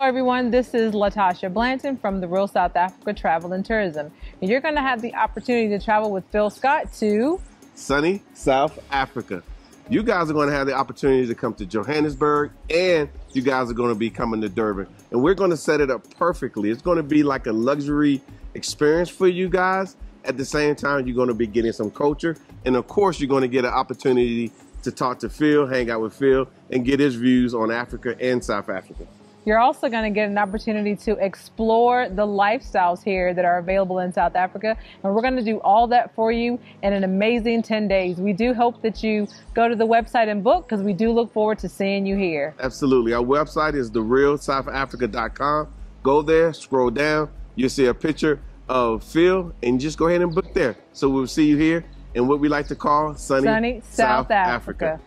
Hello everyone, this is Latasha Blanton from the Real South Africa Travel and Tourism. And you're going to have the opportunity to travel with Phil Scott to sunny South Africa. You guys are going to have the opportunity to come to Johannesburg, and you guys are going to be coming to Durban. And we're going to set it up perfectly. It's going to be like a luxury experience for you guys. At the same time, you're going to be getting some culture. And of course, you're going to get an opportunity to talk to Phil, hang out with Phil, and get his views on Africa and South Africa. You're also going to get an opportunity to explore the lifestyles here that are available in South Africa. And we're going to do all that for you in an amazing 10 days. We do hope that you go to the website and book, because we do look forward to seeing you here. Absolutely. Our website is therealsouthafrica.com. Go there, scroll down. You'll see a picture of Phil, and just go ahead and book there. So we'll see you here in what we like to call sunny South Africa.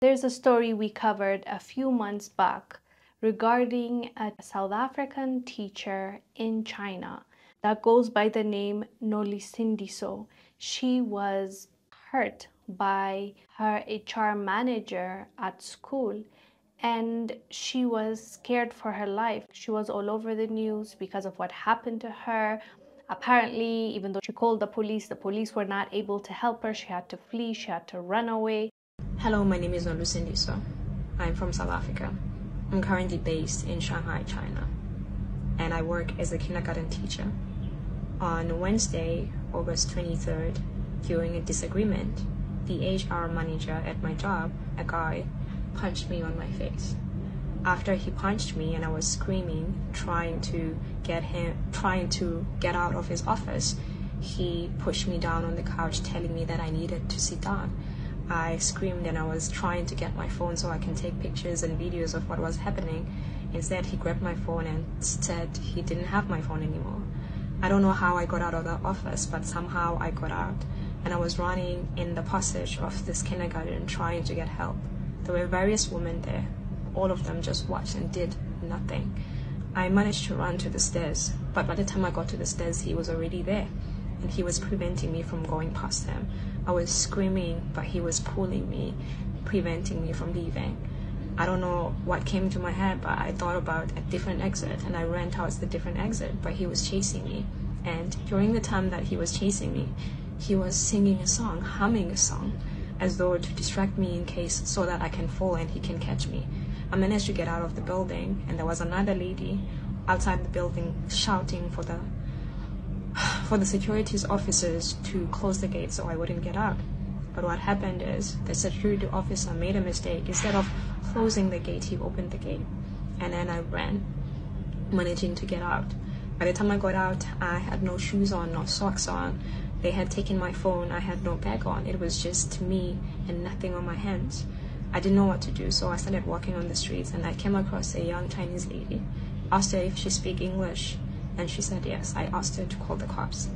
There's a story we covered a few months back regarding a South African teacher in China that goes by the name Nolusindiso. She was hurt by her HR manager at school, and she was scared for her life. She was all over the news because of what happened to her. Apparently, even though she called the police were not able to help her. She had to flee, she had to run away. Hello, my name is Nolusindiso. I'm from South Africa. I'm currently based in Shanghai, China, and I work as a kindergarten teacher. On Wednesday, August 23rd, during a disagreement, the HR manager at my job, a guy, punched me on my face. After he punched me and I was screaming, trying to get out of his office, he pushed me down on the couch, telling me that I needed to sit down. I screamed and I was trying to get my phone so I can take pictures and videos of what was happening. Instead, he grabbed my phone and said he didn't have my phone anymore. I don't know how I got out of the office, but somehow I got out, and I was running in the passage of this kindergarten trying to get help. There were various women there. All of them just watched and did nothing. I managed to run to the stairs, but by the time I got to the stairs, he was already there, and he was preventing me from going past him. I was screaming, but he was pulling me, preventing me from leaving. I don't know what came to my head, but I thought about a different exit, and I ran towards the different exit, but he was chasing me. And during the time that he was chasing me, he was singing a song, humming a song, as though to distract me in case so that I can fall and he can catch me. I managed to get out of the building, and there was another lady outside the building shouting for the securities officers to close the gate so I wouldn't get out. But what happened is the security officer made a mistake. Instead of closing the gate, he opened the gate, and then I ran, managing to get out. By the time I got out, I had no shoes on, no socks on. They had taken my phone. I had no bag on. It was just me and nothing on my hands. I didn't know what to do, so I started walking on the streets, and I came across a young Chinese lady. Asked her if she spoke English, and she said yes. I asked her to call the cops.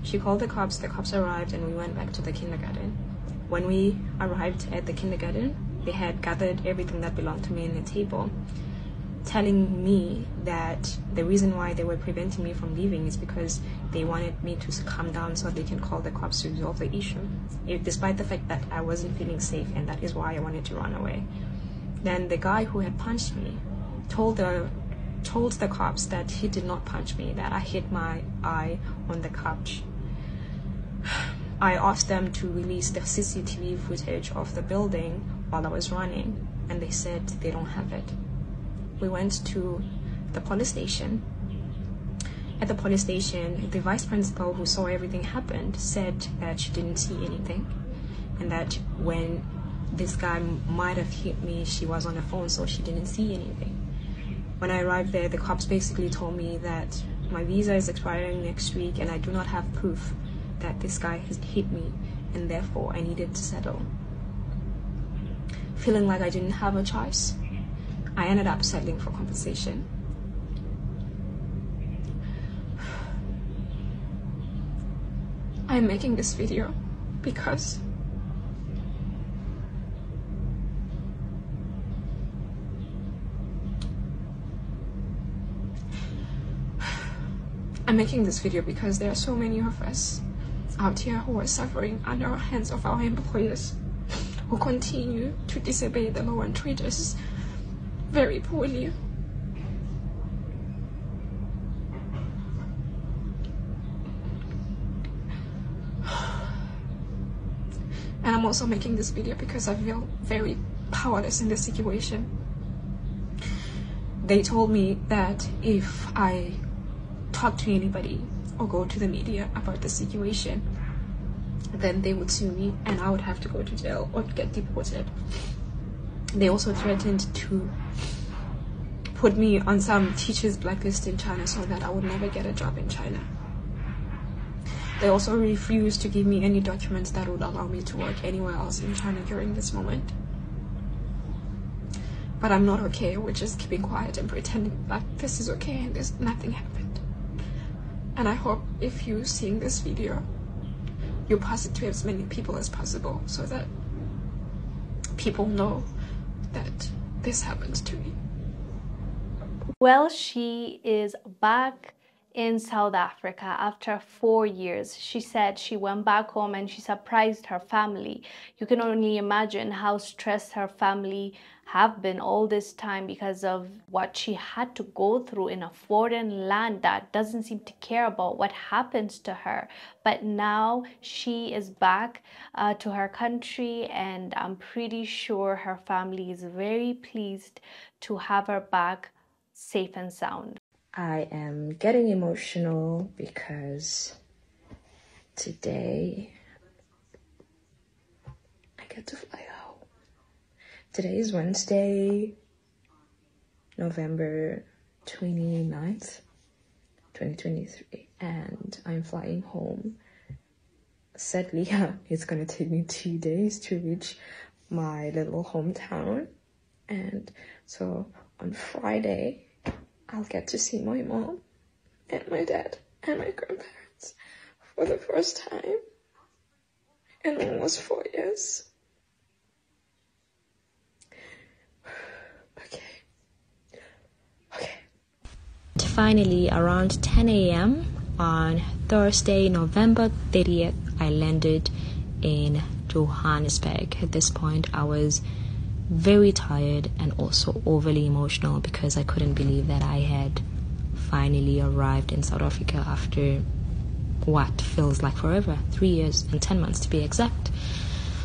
She called the cops arrived, and we went back to the kindergarten. When we arrived at the kindergarten, they had gathered everything that belonged to me in the table, telling me that the reason why they were preventing me from leaving is because they wanted me to calm down so they can call the cops to resolve the issue, despite the fact that I wasn't feeling safe, and that is why I wanted to run away. Then the guy who had punched me told the cops that he did not punch me, that I hit my eye on the couch. I asked them to release the CCTV footage of the building while I was running, and they said they don't have it. We went to the police station. At the police station, the vice principal who saw everything happen said that she didn't see anything, and that when this guy might have hit me, she was on the phone, so she didn't see anything. When I arrived there, the cops basically told me that my visa is expiring next week, and I do not have proof that this guy has hit me, and therefore I needed to settle. Feeling like I didn't have a choice, I ended up settling for compensation. I'm making this video because there are so many of us out here who are suffering under the hands of our employers, who continue to disobey the law and treat us very poorly. And I'm also making this video because I feel very powerless in this situation. They told me that if I talk to anybody or go to the media about the situation, then they would sue me and I would have to go to jail or get deported. They also threatened to put me on some teachers' blacklist in China so that I would never get a job in China. They also refused to give me any documents that would allow me to work anywhere else in China during this moment. But I'm not okay with just keeping quiet and pretending like this is okay and nothing happened. And I hope if you're seeing this video, you pass it to as many people as possible so that people know that this happened to me. Well, she is back in South Africa after 4 years. She said she went back home and she surprised her family. You can only imagine how stressed her family have been all this time because of what she had to go through in a foreign land that doesn't seem to care about what happens to her. But now she is back to her country, and I'm pretty sure her family is very pleased to have her back safe and sound. I am getting emotional because today I get to fly out. Today is Wednesday, November 29th, 2023, and I'm flying home. Sadly, it's going to take me 2 days to reach my little hometown, and so on Friday, I'll get to see my mom and my dad and my grandparents for the first time in almost 4 years. Okay. Finally, around 10 a.m. on Thursday, November 30th, I landed in Johannesburg. At this point, I was very tired and also overly emotional because I couldn't believe that I had finally arrived in South Africa after what feels like forever, 3 years and 10 months to be exact.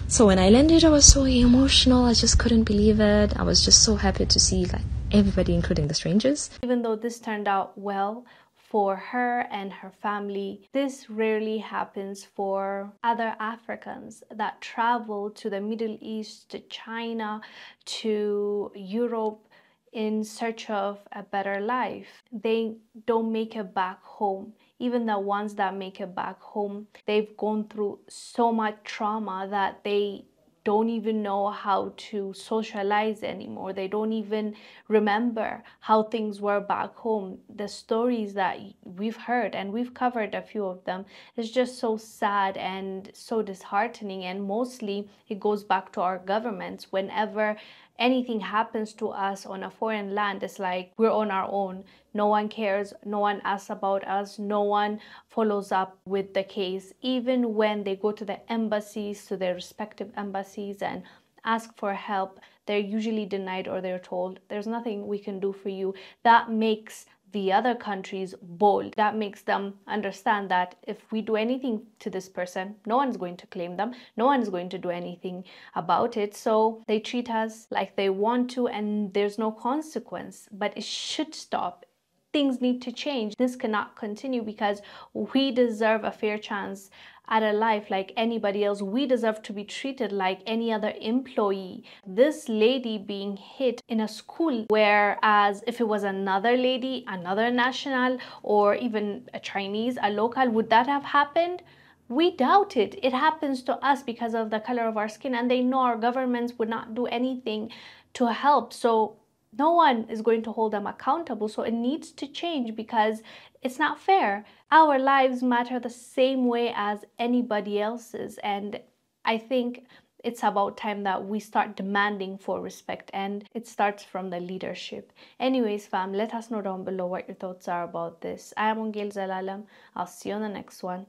So when I landed, I was so emotional. I just couldn't believe it. I was just so happy to see everybody, including the strangers. Even though this turned out well for her and her family, this rarely happens for other Africans that travel to the Middle East, to China, to Europe in search of a better life. They don't make it back home. Even the ones that make it back home, they've gone through so much trauma that they don't even know how to socialize anymore. They don't even remember how things were back home. The stories that we've heard, and we've covered a few of them, is just so sad and so disheartening. And mostly it goes back to our governments. Whenever anything happens to us on a foreign land, it's like we're on our own. No one cares, no one asks about us, no one follows up with the case. Even when they go to the embassies, to their respective embassies, and ask for help, they're usually denied, or they're told, there's nothing we can do for you. That makes the other countries bold. That makes them understand that if we do anything to this person, no one's going to claim them, no one's going to do anything about it. So they treat us like they want to, and there's no consequence. But it should stop. Things need to change. This cannot continue, because we deserve a fair chance at a life like anybody else. We deserve to be treated like any other employee. This lady being hit in a school, whereas if it was another lady, another national, or even a Chinese, a local, would that have happened? We doubt it. It happens to us because of the color of our skin, and they know our governments would not do anything to help. So no one is going to hold them accountable. So it needs to change, because it's not fair. Our lives matter the same way as anybody else's. And I think it's about time that we start demanding for respect, and it starts from the leadership. Anyways, fam, let us know down below what your thoughts are about this. I am Wongel Zelalem. I'll see you on the next one.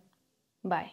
Bye.